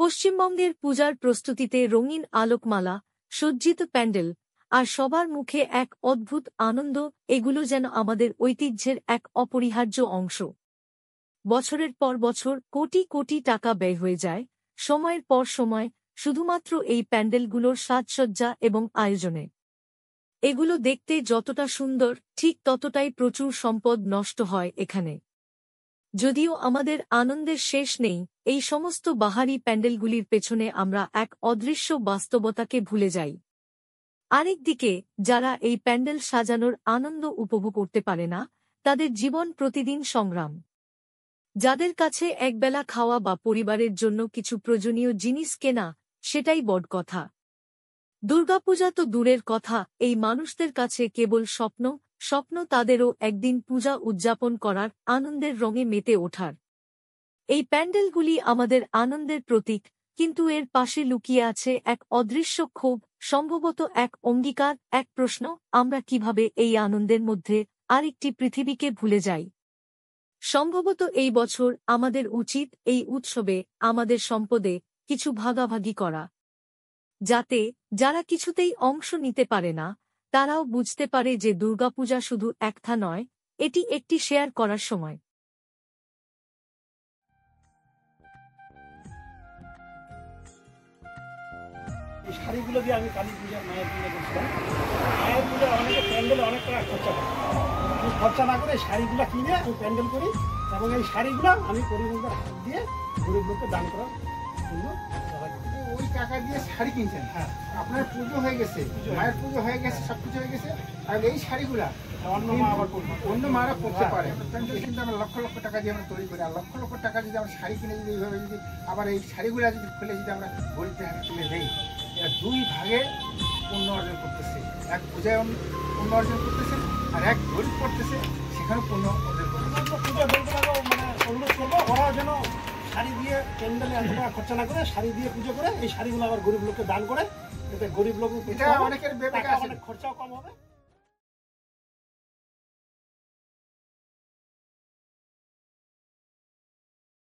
পশ্চিমবঙ্গের পূজার প্রস্তুতিতে রঙিন আলোকমালা, সজ্জিত প্যান্ডেল আর সবার মুখে এক অদ্ভুত আনন্দ, এগুলো যেন আমাদের ঐতিহ্যের এক অপরিহার্য অংশ। বছরের পর বছর কোটি কোটি টাকা ব্যয় হয়ে যায়, সময়ের পর সময়, শুধুমাত্র এই প্যান্ডেলগুলোর সাজসজ্জা এবং আয়োজনে। এগুলো দেখতে যতটা সুন্দর, ঠিক ততটাই প্রচুর সম্পদ নষ্ট হয় এখানে। যদিও আমাদের আনন্দের শেষ নেই, এই সমস্ত বাহারি প্যান্ডেলগুলির পেছনে আমরা এক অদৃশ্য বাস্তবতাকে ভুলে যাই। আরেকদিকে যারা এই প্যান্ডেল সাজানোর আনন্দ উপভোগ করতে পারে না, তাদের জীবন প্রতিদিন সংগ্রাম। যাদের কাছে একবেলা খাওয়া বা পরিবারের জন্য কিছু প্রয়োজনীয় জিনিস কেনা, সেটাই বড় কথা। দুর্গাপূজা তো দূরের কথা, এই মানুষদের কাছে কেবল স্বপ্ন তাদেরও একদিন পূজা উদযাপন করার, আনন্দের রঙে মেতে ওঠার। এই প্যান্ডেলগুলি আমাদের আনন্দের প্রতীক, কিন্তু এর পাশে লুকিয়ে আছে এক অদৃশ্য ক্ষোভ, সম্ভবত এক অঙ্গীকার, এক প্রশ্ন: আমরা কিভাবে এই আনন্দের মধ্যে আরেকটি পৃথিবীকে ভুলে যাই? সম্ভবত এই বছর আমাদের উচিত এই উৎসবে আমাদের সম্পদে কিছু ভাগাভাগি করা, যাতে যারা কিছুতেই অংশ নিতে পারে না, তারাও বুঝতে পারে যে দুর্গাপূজা শুধু একটা নয়, এটি একটি শেয়ার করার সময়। এই শাড়িগুলো দিয়ে আমি কালী পূজা, মায়ের পূজা করছিলাম। মায়ের পূজা অনেকে প্যান্ডেলে অনেক টাকা খরচা করে, আমি খরচা না করে শাড়িগুলো কিনে আমি প্যান্ডেল করি, এবং এই শাড়িগুলো আমি পরিবারের হাত দিয়ে গরিব লোককে দান করার জন্য ওই টাকা দিয়ে শাড়ি কিনছেন। হ্যাঁ, আপনার পুজো হয়ে গেছে, মায়ের পুজো হয়ে গেছে, সবকিছু হয়ে গেছে, আর এই শাড়িগুলা অন্য মা আবার অন্য মারা পড়তে পারে। প্যান্ডেল কিন্তু আমরা লক্ষ লক্ষ টাকা দিয়ে আমরা তৈরি করি, আর লক্ষ লক্ষ টাকা যদি আমরা শাড়ি কিনে যদি এইভাবে যদি আবার এই শাড়িগুলা যদি খুলে যদি আমরা গরিবদের হাতে তুলে দেই, এরা দুই ভাগে পুণ্য অর্জন করতেছে। এক পূজায় পুণ্য অর্জন করতেছে, আর এক গরিব করতেছে, সেখানে পুণ্য অর্জন করতেছে। পূজা দলগুলো মানে অনুরোধ করবো, ওরা যেন শাড়ি দিয়ে প্যান্ডেলে এত টাকা খরচা না করে শাড়ি দিয়ে পুজো করে, এই শাড়িগুলো আবার গরিব লোককে দান করে, এতে গরিব লোক এটা অনেকের অনেক খরচাও কম হবে।